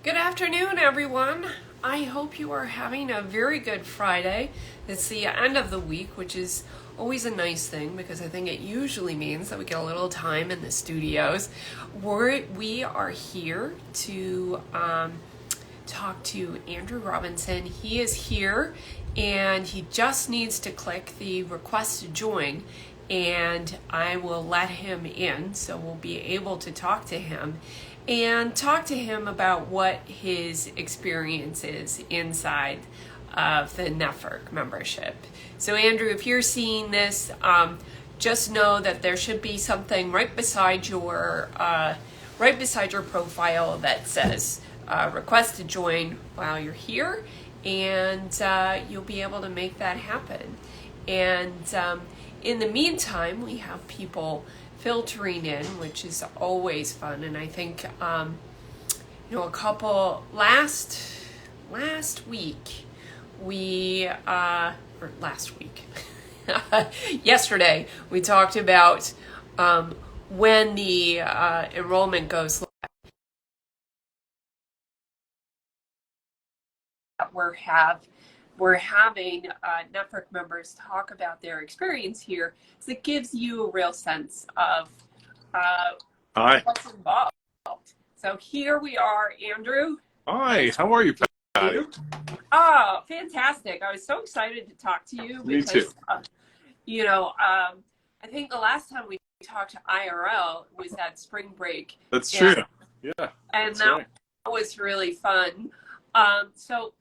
Good afternoon, everyone. I hope you are having a very good Friday. It's the end of the week, which is always a nice thing because I think it usually means that we get a little time in the studios. We are here to talk to Andrew Robinson. He is here and he just needs to click the request to join, and I will let him in so we'll be able to talk to him about what his experience is inside of the Netvvrk membership. So Andrew, if you're seeing this, just know that there should be something right beside your profile that says request to join while you're here, and you'll be able to make that happen. And in the meantime, we have people filtering in, which is always fun. And I think a couple last week yesterday we talked about when the enrollment goes live. We're having Netvvrk members talk about their experience here, so it gives you a real sense of Hi. what's involved. So here we are, Andrew. Hi, how are you, Paddy? Oh, fantastic. I was so excited to talk to you because, Me too. I think the last time we talked to IRL was at spring break. That's true. Yeah, And that's that right. was really fun. So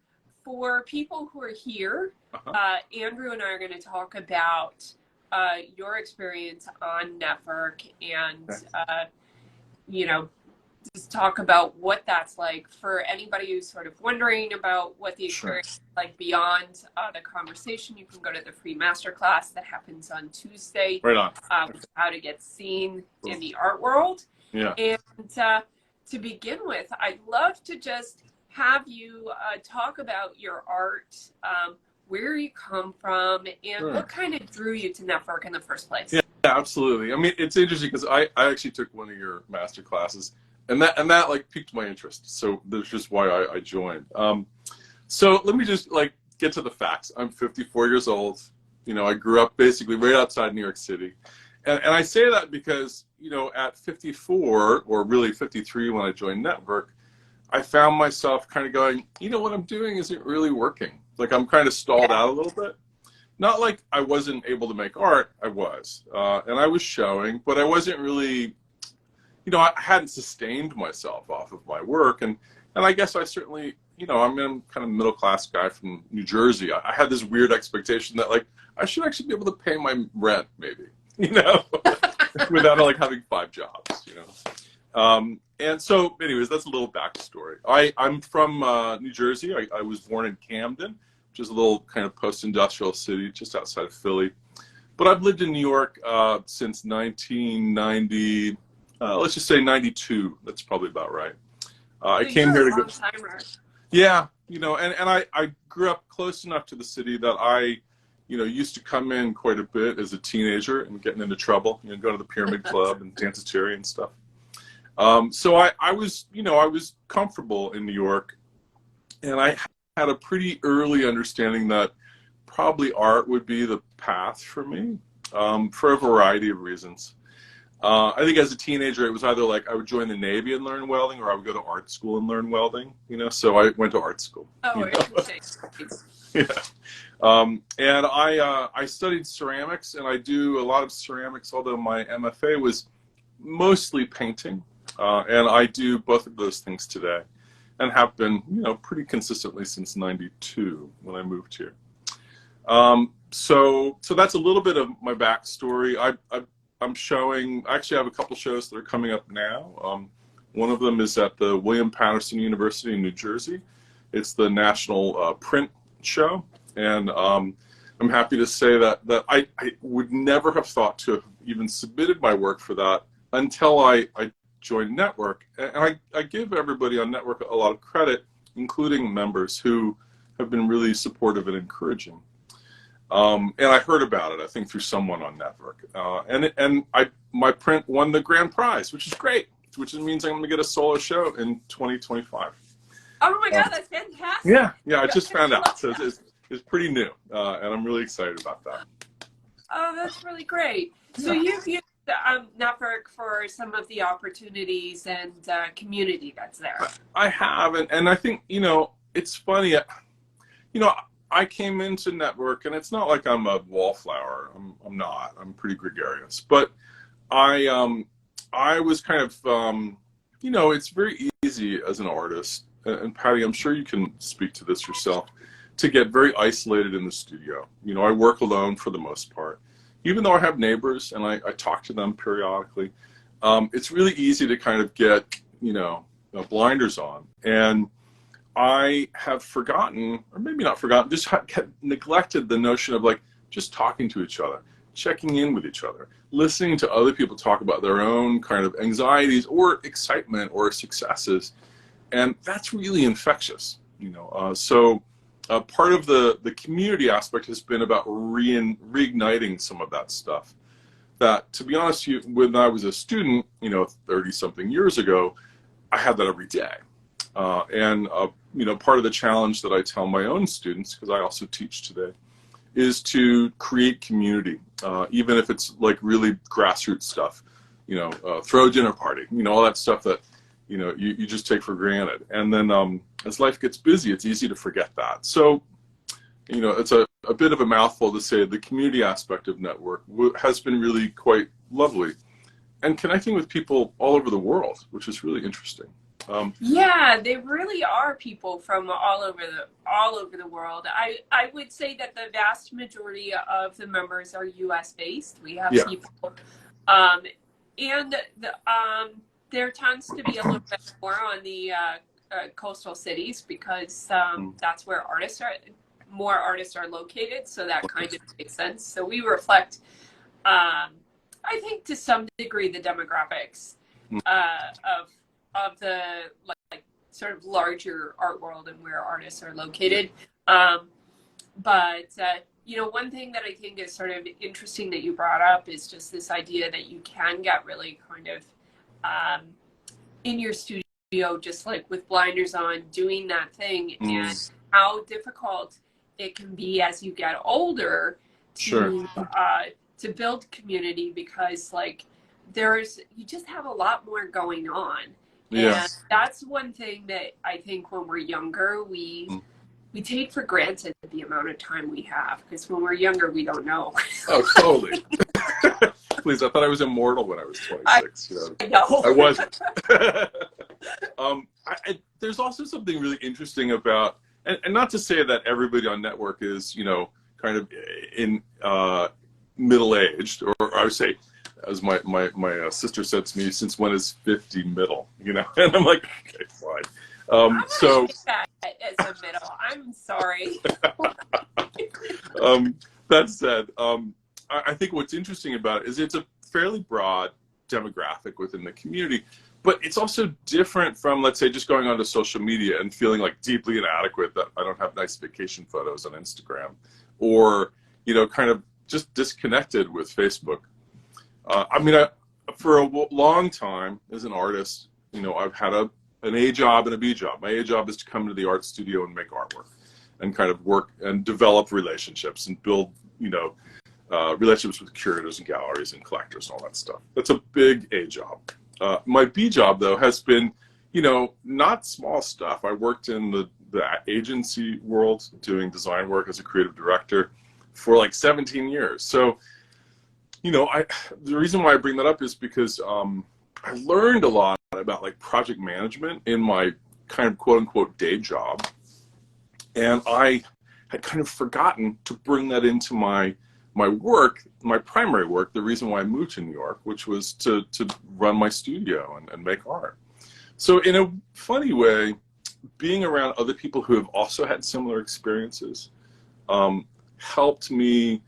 for people who are here, Andrew and I are going to talk about your experience on Netvvrk and, just talk about what that's like for anybody who's sort of wondering about what the experience is like beyond the conversation. You can go to the free masterclass that happens on Tuesday. Right on. How to get seen in the art world. Yeah. And to begin with, I'd love to just have you talk about your art, where you come from, and what kind of drew you to Netvvrk in the first place. Yeah, absolutely. I mean, it's interesting because I actually took one of your master classes, and that like piqued my interest. So that's just why I joined. So let me just get to the facts. I'm 54 years old. I grew up basically right outside New York City. And I say that because, at 54, or really 53 when I joined Netvvrk, I found myself kind of going, what I'm doing isn't really working. Like I'm kind of stalled out a little bit. Not like I wasn't able to make art, I was. And I was showing, but I wasn't really, I hadn't sustained myself off of my work. And I guess I certainly, I'm kind of a middle-class guy from New Jersey. I had this weird expectation that I should actually be able to pay my rent maybe, without having 5 jobs, And so anyways, that's a little backstory. I'm from New Jersey. I was born in Camden, which is a little kind of post-industrial city just outside of Philly. But I've lived in New York since 1990, let's just say 92. That's probably about right. I came here to go. Yeah, and I grew up close enough to the city that I used to come in quite a bit as a teenager and getting into trouble, going to the Pyramid Club and Danceteria and stuff. So I was comfortable in New York, and I had a pretty early understanding that probably art would be the path for me, for a variety of reasons. I think as a teenager, it was either I would join the Navy and learn welding, or I would go to art school and learn welding, so I went to art school. Oh, interesting. Yeah. And I studied ceramics, and I do a lot of ceramics, although my MFA was mostly painting. And I do both of those things today, and have been, pretty consistently since '92 when I moved here. So that's a little bit of my backstory. I'm showing. Actually, I have a couple shows that are coming up now. One of them is at the William Patterson University in New Jersey. It's the National Print Show, and I'm happy to say that I would never have thought to have even submitted my work for that until I joined Netvvrk. And I give everybody on Netvvrk a lot of credit, including members who have been really supportive and encouraging. And I heard about it, I think, through someone on Netvvrk. And my print won the grand prize, which is great, which means I'm going to get a solo show in 2025. Oh my God, that's fantastic. Yeah, yeah, I just found I love out, so that. it's pretty new, and I'm really excited about that. Oh, that's really great. So Yeah, you've used Netvvrk for some of the opportunities and community that's there. I have, and I think it's funny. I came into Netvvrk, and it's not like I'm a wallflower. I'm not. I'm pretty gregarious, but I was kind of it's very easy as an artist, and Patty, I'm sure you can speak to this yourself, to get very isolated in the studio. I work alone for the most part, even though I have neighbors and I talk to them periodically. It's really easy to kind of get blinders on, and I have forgotten, or maybe not forgotten, just neglected the notion of like just talking to each other, checking in with each other, listening to other people talk about their own kind of anxieties or excitement or successes, and that's really infectious. So part of the community aspect has been about reigniting some of that stuff. That, to be honest, when I was a student, 30 something years ago, I had that every day. And part of the challenge that I tell my own students, because I also teach today, is to create community, even if it's like really grassroots stuff. Throw a dinner party, all that stuff that you just take for granted. And then as life gets busy, it's easy to forget that. So it's a bit of a mouthful to say the community aspect of Netvvrk has been really quite lovely, and connecting with people all over the world, which is really interesting. Yeah, they really are people from all over the world. I would say that the vast majority of the members are U.S. based. We have Yeah. people, and there tends to be a little bit more on the coastal cities because that's where more artists are located. So that kind of makes sense. So we reflect, I think, to some degree, the demographics of the like sort of larger art world and where artists are located. But one thing that I think is sort of interesting that you brought up is just this idea that you can get really kind of in your studio, just like with blinders on, doing that thing, and how difficult it can be as you get older to to build community, because like you just have a lot more going on. Yeah. And that's one thing that I think when we're younger, we take for granted the amount of time we have, because when we're younger, we don't know. Oh, totally. Please, I thought I was immortal when I was 26. I know. I wasn't. There's also something really interesting about, and not to say that everybody on Netvvrk is, kind of in middle-aged, or I would say, as my sister said to me, since when is 50 middle? And I'm like, okay, fine. I'm so that as a middle. I'm sorry. That said, I think what's interesting about it is it's a fairly broad demographic within the community, but it's also different from, let's say, just going onto social media and feeling like deeply inadequate that I don't have nice vacation photos on Instagram, or kind of just disconnected with Facebook. For a long time as an artist, I've had an A job and a B job. My A job is to come to the art studio and make artwork and kind of work and develop relationships and build, relationships with curators and galleries and collectors and all that stuff. That's a big A job. My B job, though, has been, not small stuff. I worked in the agency world doing design work as a creative director for like 17 years. So, the reason why I bring that up is because I learned a lot about like project management in my kind of quote unquote day job. And I had kind of forgotten to bring that into my work, my primary work, the reason why I moved to New York, which was to run my studio and make art. So in a funny way, being around other people who have also had similar experiences helped me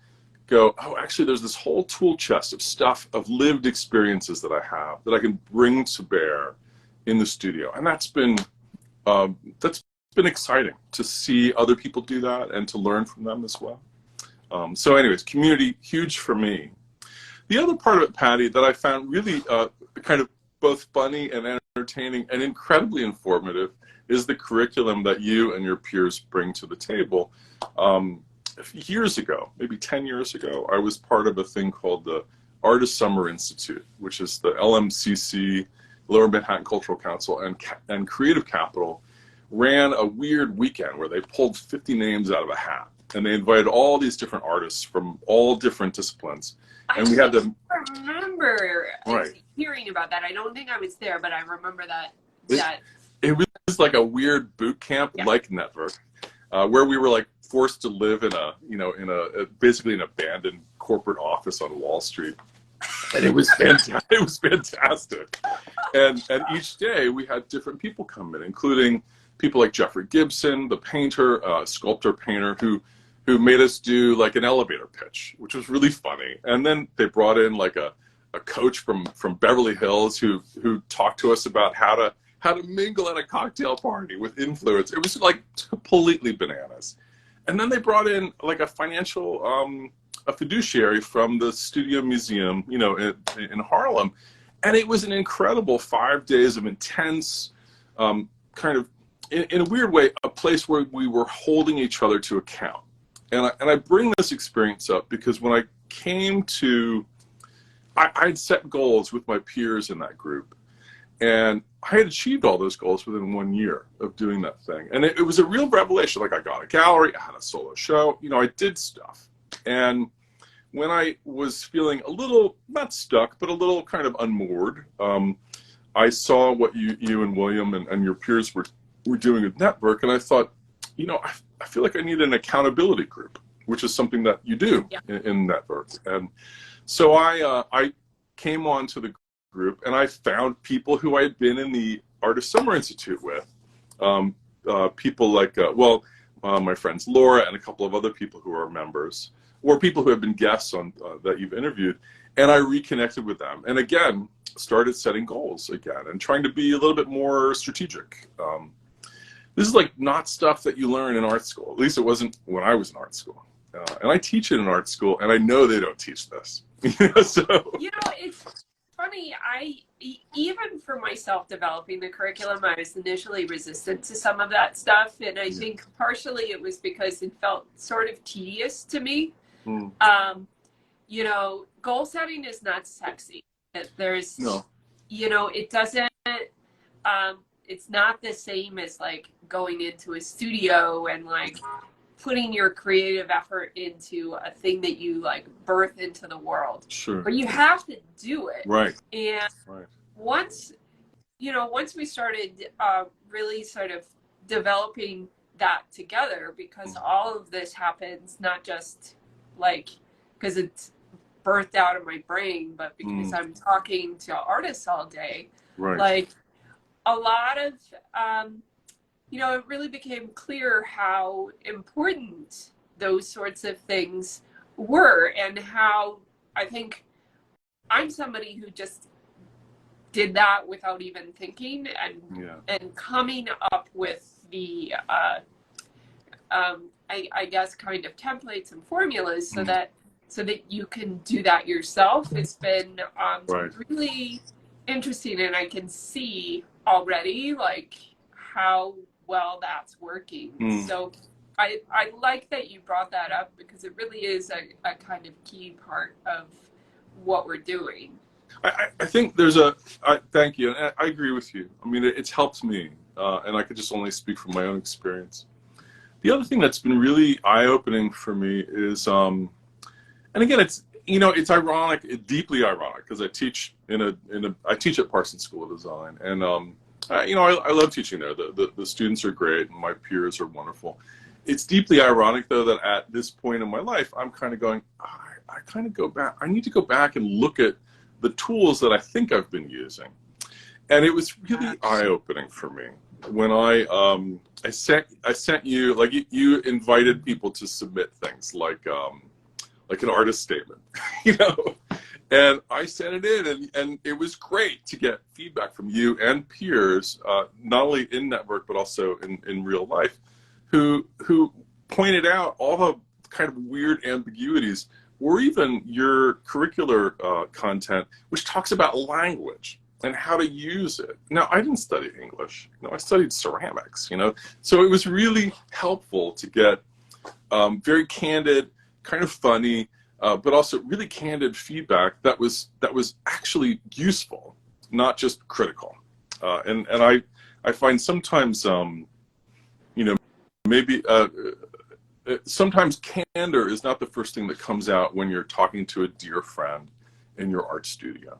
go, oh, actually, there's this whole tool chest of stuff, of lived experiences that I have that I can bring to bear in the studio. And that's been exciting to see other people do that and to learn from them as well. So anyways, community, huge for me. The other part of it, Patty, that I found really kind of both funny and entertaining, and incredibly informative is the curriculum that you and your peers bring to the table. Years ago, maybe 10 years ago, I was part of a thing called the Artist Summer Institute, which is the LMCC, Lower Manhattan Cultural Council, and Creative Capital ran a weird weekend where they pulled 50 names out of a hat, and they invited all these different artists from all different disciplines. And we had to remember right. hearing about that. I don't think I was there, but I remember that. It was like a weird boot camp, like Netvvrk, where we were like forced to live in basically an abandoned corporate office on Wall Street, and it was fantastic. It was fantastic. And each day we had different people come in, including people like Jeffrey Gibson, the painter, sculptor painter, who made us do like an elevator pitch, which was really funny. And then they brought in like a coach from Beverly Hills who talked to us about how to mingle at a cocktail party with influence. It was like completely bananas. And then they brought in like a financial, a fiduciary from the Studio Museum, in Harlem. And it was an incredible 5 days of intense, kind of, in a weird way, a place where we were holding each other to account. And I bring this experience up because when I came to, I'd set goals with my peers in that group. And I had achieved all those goals within 1 year of doing that thing. And it was a real revelation. Like, I got a gallery, I had a solo show, I did stuff. And when I was feeling a little, not stuck, but a little kind of unmoored, I saw what you and William and your peers were doing at Netvvrk, and I thought, I feel like I need an accountability group, which is something that you do in Netvvrk. And so I came on to the group, and I found people who I had been in the Artist Summer Institute with, people like, my friends Laura and a couple of other people who are members, or people who have been guests on that you've interviewed, and I reconnected with them, and again started setting goals again and trying to be a little bit more strategic. This is like not stuff that you learn in art school. At least it wasn't when I was in art school, and I teach it in art school, and I know they don't teach this. So it's funny. Even for myself developing the curriculum, I was initially resistant to some of that stuff, and I think partially it was because it felt sort of tedious to me. Goal setting is not sexy. There's it doesn't it's not the same as like going into a studio and like putting your creative effort into a thing that you like birth into the world. Sure. But you have to do it. Right. And once we started really sort of developing that together, because all of this happens not just like because it's birthed out of my brain, but because I'm talking to artists all day. Right. Like a lot of it really became clear how important those sorts of things were, and how I think I'm somebody who just did that without even thinking, and coming up with the I guess kind of templates and formulas so that you can do that yourself. It's been really interesting, and I can see already like how well that's working. So I like that you brought that up, because it really is a kind of key part of what we're doing. I think there's thank you, and I agree with you. I mean, it's helped me, and I could just only speak from my own experience. The other thing that's been really eye-opening for me is, and again, it's ironic, deeply ironic, because I teach I teach at Parsons School of Design, and I love teaching there. The students are great, and my peers are wonderful. It's deeply ironic, though, that at this point in my life, I'm kind of going, I kind of go back. I need to go back and look at the tools that I think I've been using. And it was really eye-opening for me when I sent you, like, you invited people to submit things like an artist statement, and I sent it in, and it was great to get feedback from you and peers, not only in Netvvrk but also in real life, who pointed out all the kind of weird ambiguities, or even your curricular content, which talks about language. and how to use it. Now, I didn't study English. I studied ceramics, So it was really helpful to get very candid, kind of funny, but also really candid feedback that was actually useful, not just critical. And I find sometimes, maybe sometimes candor is not the first thing that comes out when you're talking to a dear friend in your art studio.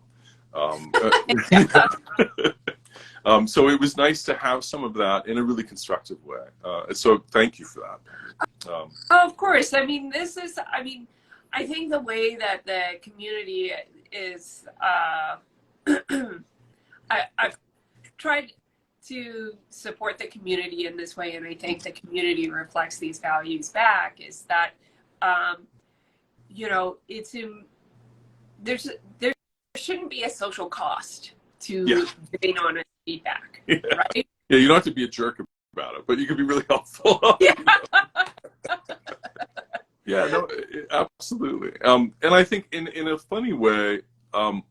So it was nice to have some of that in a really constructive way. So thank you for that. Of course. I mean, I think the way that the community is, I've tried to support the community in this way, and I think the community reflects these values back, is that, there shouldn't be a social cost to giving honest feedback, right? Yeah, you don't have to be a jerk about it, but you can be really helpful. Yeah. Yeah, no, absolutely. And I think in a funny way, and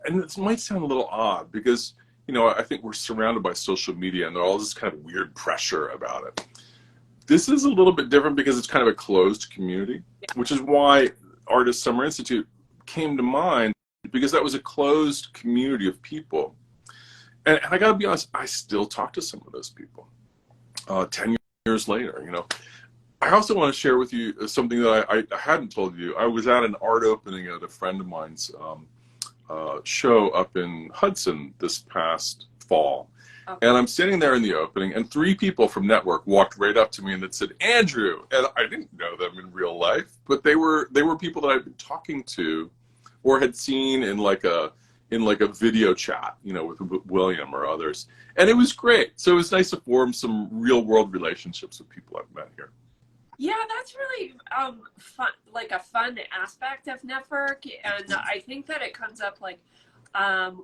this might sound a little odd because, I think we're surrounded by social media and there's all this kind of weird pressure about it. This is a little bit different because it's kind of a closed community, which is why Artist Summer Institute came to mind, because that was a closed community of people. And I got to be honest, I still talk to some of those people 10 years later, I also want to share with you something that I hadn't told you. I was at an art opening at a friend of mine's show up in Hudson this past fall. Okay. And I'm sitting there in the opening, and 3 people from Netvvrk walked right up to me and that said, "Andrew." And I didn't know them in real life, but they were people that I'd been talking to or had seen in like a video chat, with William or others. And it was great. So it was nice to form some real world relationships with people I've met here. Yeah, that's really fun, like a fun aspect of Netvvrk, and I think that it comes up like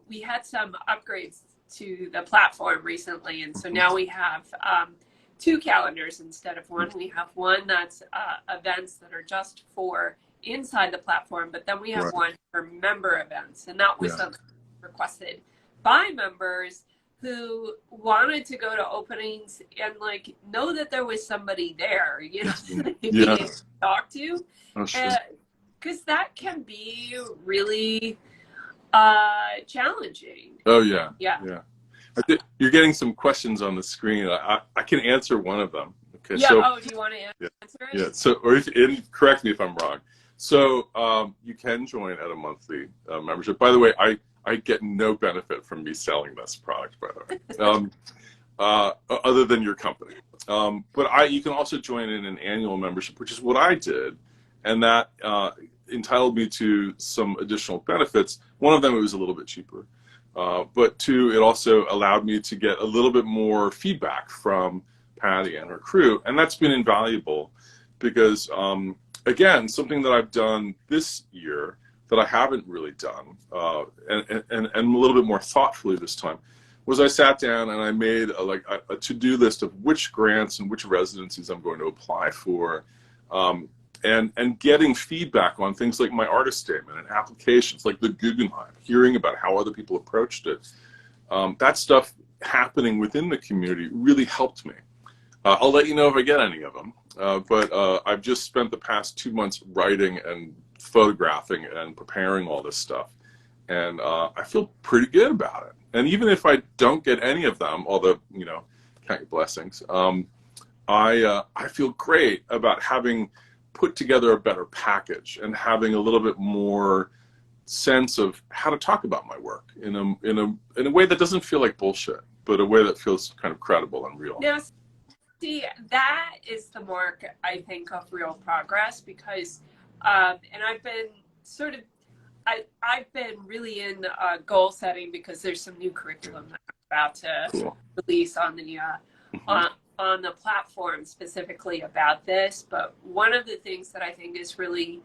we had some upgrades to the platform recently, and so now we have 2 calendars instead of 1. We have one that's events that are just for inside the platform, but then we have one for member events, and that was something requested by members who wanted to go to openings and like know that there was somebody there, to talk to, because that can be really challenging. Oh yeah. You're getting some questions on the screen. I can answer one of them. Okay. Yeah. So, do you want to answer it? Yeah. So, and correct me if I'm wrong. So you can join at a monthly membership. By the way, I get no benefit from me selling this product, by the way, other than your company. But you can also join in an annual membership, which is what I did, and that entitled me to some additional benefits. One of them, it was a little bit cheaper, but 2, it also allowed me to get a little bit more feedback from Paddy and her crew, and that's been invaluable because, again, something that I've done this year that I haven't really done, and a little bit more thoughtfully this time, was I sat down and I made a to-do list of which grants and which residencies I'm going to apply for, and getting feedback on things like my artist statement and applications like the Guggenheim, hearing about how other people approached it. That stuff happening within the community really helped me. I'll let you know if I get any of them, but I've just spent the past 2 months writing and photographing and preparing all this stuff, and I feel pretty good about it. And even if I don't get any of them, although count your blessings, I feel great about having put together a better package and having a little bit more sense of how to talk about my work in a way that doesn't feel like bullshit, but a way that feels kind of credible and real. Yes, see, that is the mark, I think, of real progress, because and I've been I've been really in goal setting because there's some new curriculum that I'm about to release on the platform specifically about this. But one of the things that I think is really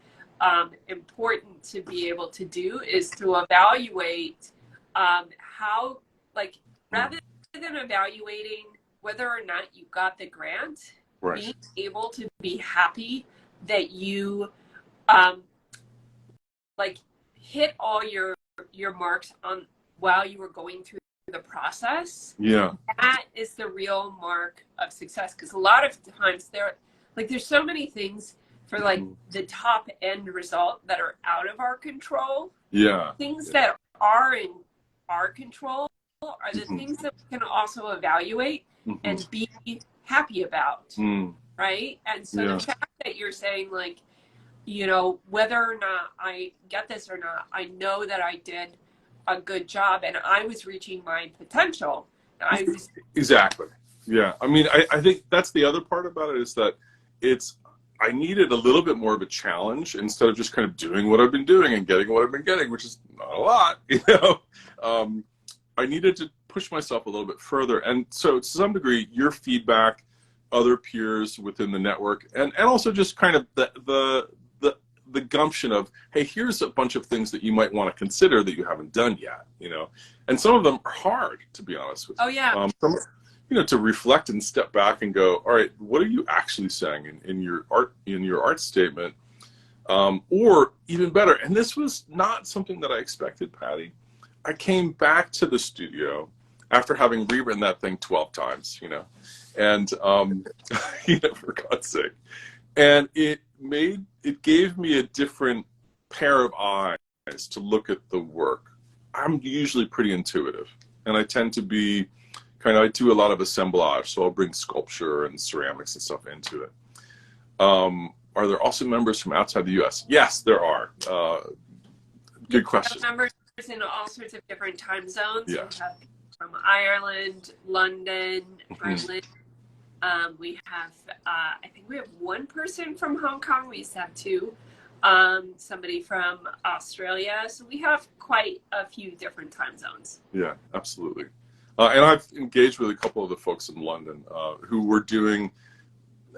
important to be able to do is to evaluate how, like, rather than evaluating whether or not you got the grant, being able to be happy that you hit all your marks on while you were going through the process, Yeah. that is the real mark of success. Because a lot of times there's so many things for like the top end result that are out of our control. Yeah. Things that are in our control are the things that we can also evaluate and be happy about, right? And so the fact that you're saying, like, you know, whether or not I get this or not, I know that I did a good job and I was reaching my potential. Exactly. Yeah. I mean, I think that's the other part about it, is that I needed a little bit more of a challenge instead of just kind of doing what I've been doing and getting what I've been getting, which is not a lot, you know. I needed to push myself a little bit further. And so to some degree, your feedback, other peers within the network, and also just kind of the gumption of, hey, here's a bunch of things that you might want to consider that you haven't done yet, you know. And some of them are hard, to be honest with you. Oh, yeah. You know, to reflect and step back and go, all right, what are you actually saying in your art statement? Or even better, and this was not something that I expected, Patty. I came back to the studio after having rewritten that thing 12 times, you know, and you know, for God's sake, and it gave me a different pair of eyes to look at the work. I'm usually pretty intuitive, and I tend to be I do a lot of assemblage, so I'll bring sculpture and ceramics and stuff into it. Are there also members from outside the U.S.? Yes, there are. Good question. Members in all sorts of different time zones. Yeah. We have from Ireland, London, Berlin. We have, I think we have one person from Hong Kong. We used to have two. Somebody from Australia. So we have quite a few different time zones. Yeah, absolutely. And I've engaged with a couple of the folks in London who were doing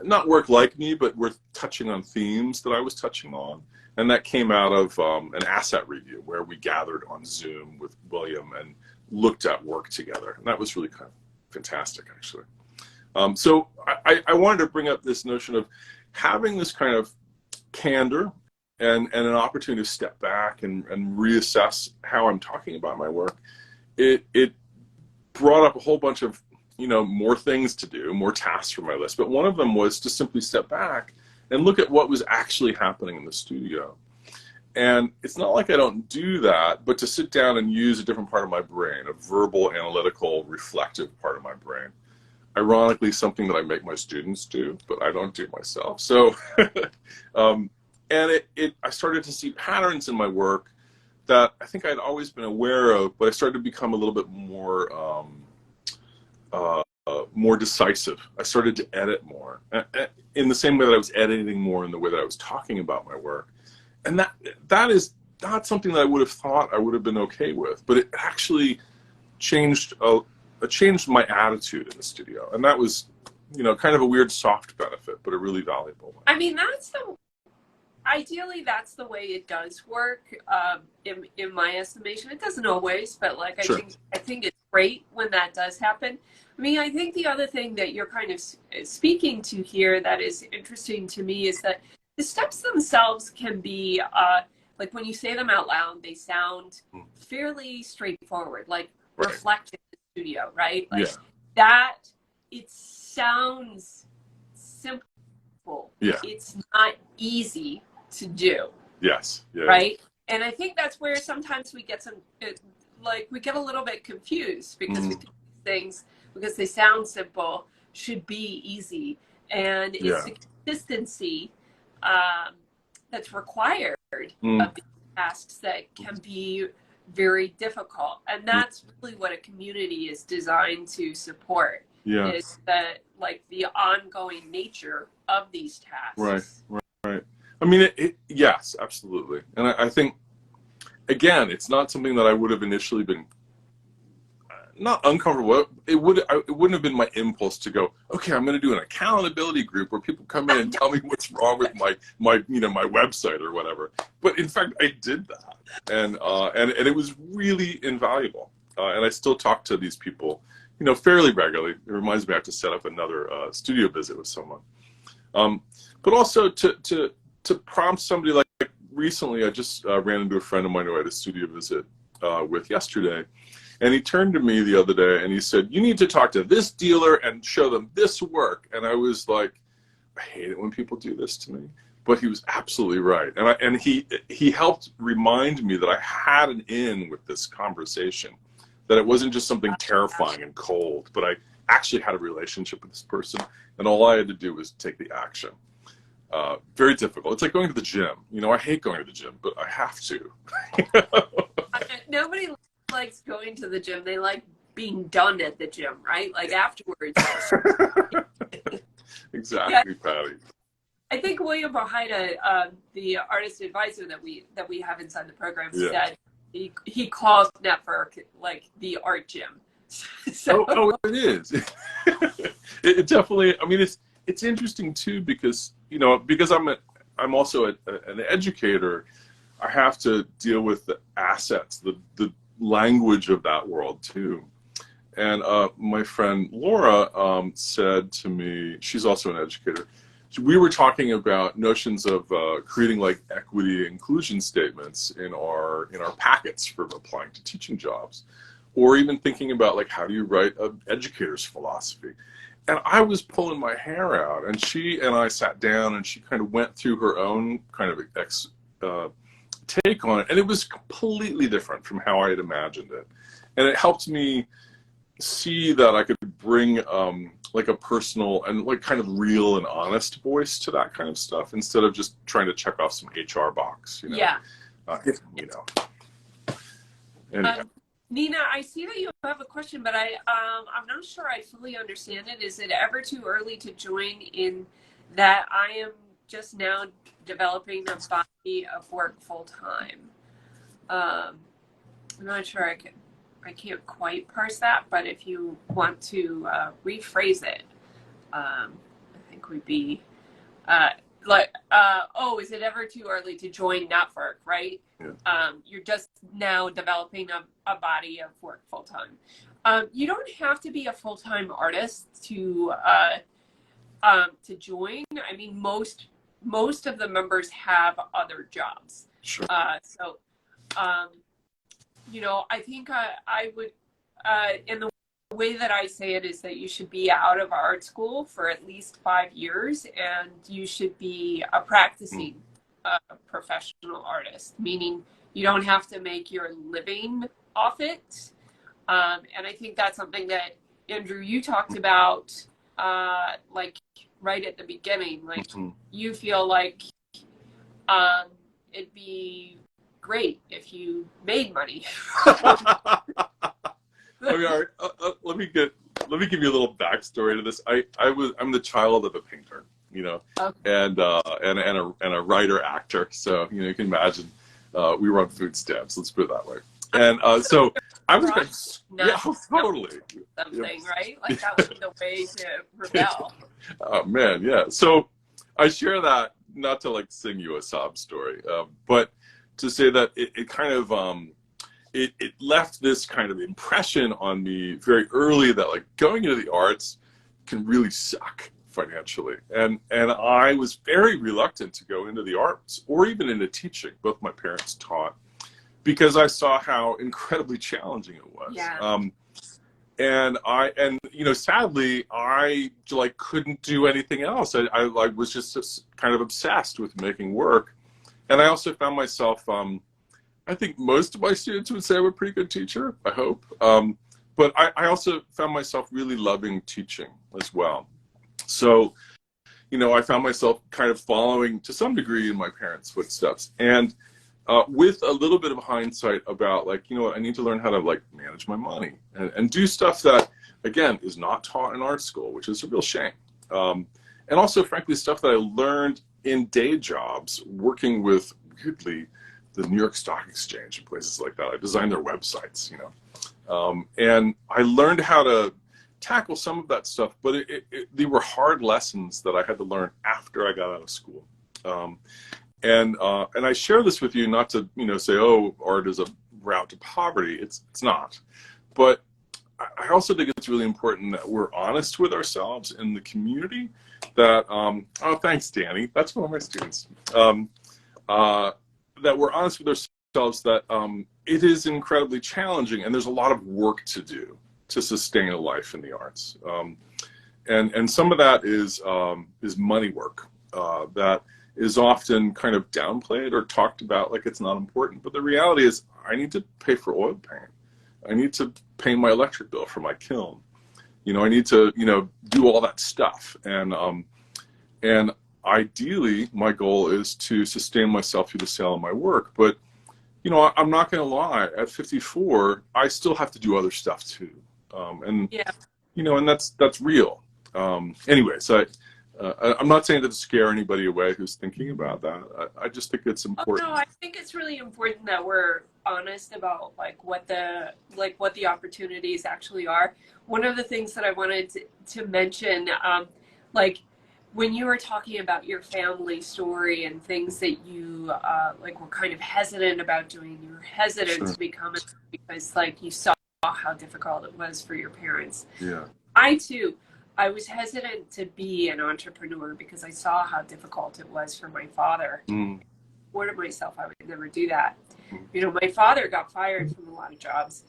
not work like me, but were touching on themes that I was touching on. And that came out of an asset review where we gathered on Zoom with William and looked at work together. And that was really kind of fantastic, actually. So I wanted to bring up this notion of having this kind of candor and an opportunity to step back and reassess how I'm talking about my work. It brought up a whole bunch of, you know, more things to do, more tasks for my list. But one of them was to simply step back and look at what was actually happening in the studio. And it's not like I don't do that, but to sit down and use a different part of my brain, a verbal, analytical, reflective part of my brain. Ironically, something that I make my students do, but I don't do myself. So, and I started to see patterns in my work that I think I'd always been aware of, but I started to become a little bit more decisive. I started to edit more in the same way that I was editing more in the way that I was talking about my work. And that is not something that I would have thought I would have been okay with, but it actually changed my attitude in the studio. And that was, you know, kind of a weird soft benefit, but a really valuable one. I mean, ideally that's the way it does work, in my estimation. It doesn't always, but like Sure. I think it's great when that does happen. I mean, I think the other thing that you're kind of speaking to here that is interesting to me is that the steps themselves can be, like when you say them out loud, they sound fairly straightforward, like Right. reflect in the studio, right? Like Yeah. that, it sounds simple. Yeah. It's not easy to do. Yes. Yeah. Right? And I think that's where sometimes we get we get a little bit confused because we think these things, because they sound simple, should be easy. And it's the consistency that's required of these tasks that can be very difficult. And that's really what a community is designed to support. Yeah. Is that like the ongoing nature of these tasks. Right. I mean, yes, absolutely. And I think, again, it's not something that I would have initially been not uncomfortable with. It wouldn't have been my impulse to go, okay, I'm going to do an accountability group where people come in and tell me what's wrong with my website or whatever. But in fact, I did that, and it was really invaluable. And I still talk to these people, you know, fairly regularly. It reminds me I have to set up another studio visit with someone. But also to prompt somebody, like recently I just ran into a friend of mine who had a studio visit with yesterday. And he turned to me the other day and he said, "You need to talk to this dealer and show them this work." And I was like, I hate it when people do this to me. But he was absolutely right. And he helped remind me that I had an in with this conversation, that it wasn't just something terrifying and cold, but I actually had a relationship with this person. And all I had to do was take the action. Very difficult. It's like going to the gym. You know, I hate going to the gym, but I have to. Nobody likes going to the gym. They like being done at the gym, right? Like afterwards. Exactly, Yeah. Patty. I think William Bahida, the artist advisor that we have inside the program, said he calls Netvvrk like the art gym. So. Oh, it is. It definitely. I mean, it's interesting too because because I'm also an educator. I have to deal with the assets, the language of that world too. And my friend Laura said to me, she's also an educator. We were talking about notions of creating like equity inclusion statements in our packets for applying to teaching jobs, or even thinking about like how do you write an educator's philosophy. And I was pulling my hair out, and she and I sat down, and she kind of went through her own kind of take on it, and it was completely different from how I had imagined it. And it helped me see that I could bring like a personal and like kind of real and honest voice to that kind of stuff instead of just trying to check off some HR box. Yeah. Anyway. Nina, I see that you have a question, but I'm not sure I fully understand it. Is it ever too early to join in that I am just now developing a body of work full time? I'm not sure I can't quite parse that, but if you want to rephrase it, I think we'd be is it ever too early to join Netvvrk, right? Yeah. You're just now developing a body of work full time. You don't have to be a full-time artist to join. I mean, most of the members have other jobs. Sure. I think I would, in the way that I say it is that you should be out of art school for at least 5 years, and you should be a practicing professional artist, meaning you don't have to make your living off it. And I think that's something that, Andrew, you talked about, like right at the beginning, like you feel like it'd be great if you made money. I mean, all right, let me give you a little backstory to this. I'm the child of a painter, okay. and a writer actor. So you can imagine we were on food stamps. Let's put it that way. And so I was totally something, right? Like that was the way to rebel. Oh man, yeah. So I share that not to like sing you a sob story, but to say that it kind of it left this kind of impression on me very early that like going into the arts can really suck financially, and I was very reluctant to go into the arts or even into teaching. Both my parents taught, because I saw how incredibly challenging it was. Yeah. And sadly, I like couldn't do anything else. I like was just kind of obsessed with making work, and I also found myself. I think most of my students would say I'm a pretty good teacher. I hope, but I also found myself really loving teaching as well. So, I found myself kind of following to some degree in my parents' footsteps, and with a little bit of hindsight about like, I need to learn how to like manage my money and do stuff that, again, is not taught in art school, which is a real shame. And also, frankly, stuff that I learned in day jobs working with, weirdly, the New York Stock Exchange and places like that. I designed their websites, and I learned how to tackle some of that stuff, but they were hard lessons that I had to learn after I got out of school. And I share this with you not to say, oh, art is a route to poverty. It's not, but I also think it's really important that we're honest with ourselves in the community. That oh, thanks, Danny. That's one of my students. That we're honest with ourselves. That it is incredibly challenging, and there's a lot of work to do to sustain a life in the arts. And some of that is money work that is often kind of downplayed or talked about like it's not important. But the reality is I need to pay for oil paint. I need to pay my electric bill for my kiln. I need to, do all that stuff. And ideally, my goal is to sustain myself through the sale of my work. But, I'm not going to lie. At 54, I still have to do other stuff too. And that's real. Anyways, I'm not saying that to scare anybody away who's thinking about that. I just think it's important. Oh, no, I think it's really important that we're honest about what the opportunities actually are. One of the things that I wanted to mention, when you were talking about your family story and things that you were kind of hesitant about doing, you were hesitant to become it because you saw how difficult it was for your parents. Yeah. I was hesitant to be an entrepreneur because I saw how difficult it was for my father. I told myself I would never do that. My father got fired from a lot of jobs.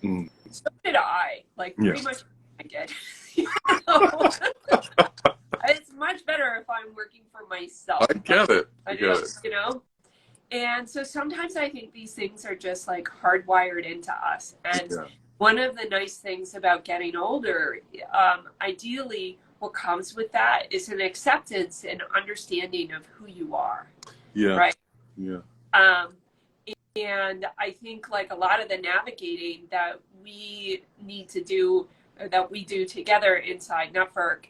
So did I. Pretty much I did. It's much better if I'm working for myself. I get it. And so sometimes I think these things are just hardwired into us. And one of the nice things about getting older, ideally, what comes with that is an acceptance and understanding of who you are. Yeah. Right. Yeah. And I think a lot of the navigating that we need to do, that we do together inside Netvvrk,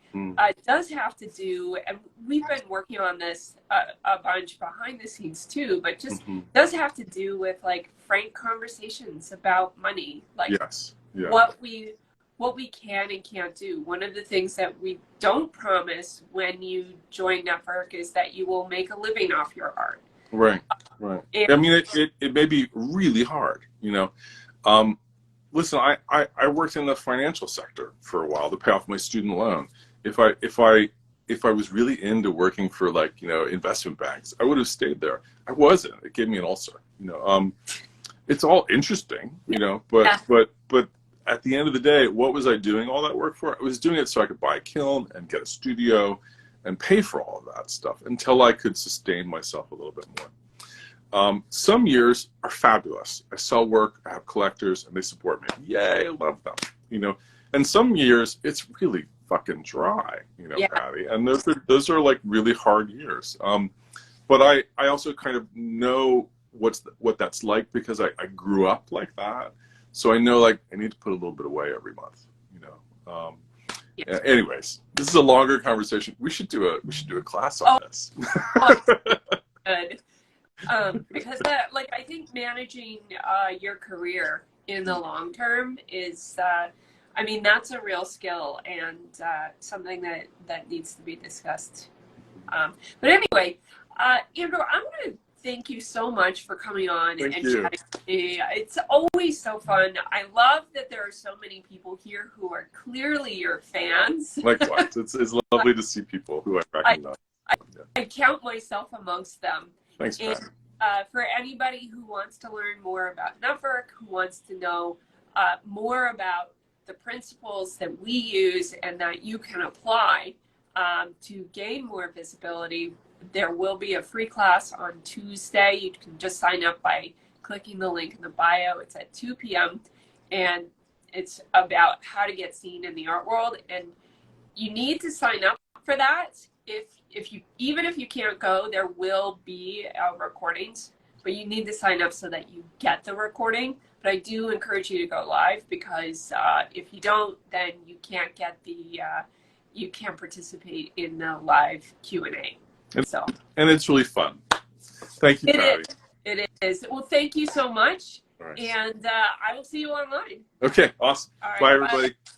does have to do, and we've been working on this a bunch behind the scenes too, but just does have to do with frank conversations about money, yes. Yeah. what we can and can't do. One of the things that we don't promise when you join Netvvrk is that you will make a living off your art. Right. I mean, it may be really hard, Listen, I worked in the financial sector for a while to pay off my student loan. If I was really into working for investment banks, I would have stayed there. I wasn't. It gave me an ulcer. It's all interesting, but at the end of the day, what was I doing all that work for? I was doing it so I could buy a kiln and get a studio and pay for all of that stuff until I could sustain myself a little bit more. Some years are fabulous. I sell work, I have collectors, and they support me. Yay, I love them. And some years it's really fucking dry, Paddy. And those are really hard years. But I also kind of know what that's like because I grew up like that. So I know I need to put a little bit away every month, Anyways, this is a longer conversation. We should do a class on this. Good. Because I think managing your career in the long term is, that's a real skill and something that needs to be discussed. But anyway, Andrew, I'm going to thank you so much for coming on and chatting with me. It's always so fun. I love that there are so many people here who are clearly your fans. Likewise. It's lovely to see people who I recognize. I count myself amongst them. Thanks, Pat. For anybody who wants to learn more about Netvvrk, who wants to know more about the principles that we use and that you can apply to gain more visibility, there will be a free class on Tuesday. You can just sign up by clicking the link in the bio. It's at 2 p.m. and it's about how to get seen in the art world. And you need to sign up for that. Even if you can't go, there will be recordings, but you need to sign up so that you get the recording. But I do encourage you to go live because if you don't, then you can't get you can't participate in the live Q&A. And it's really fun. Thank you, Paddy. It is. Well, thank you so much. Right. And I will see you online. Okay, awesome. All right, bye, everybody. Bye.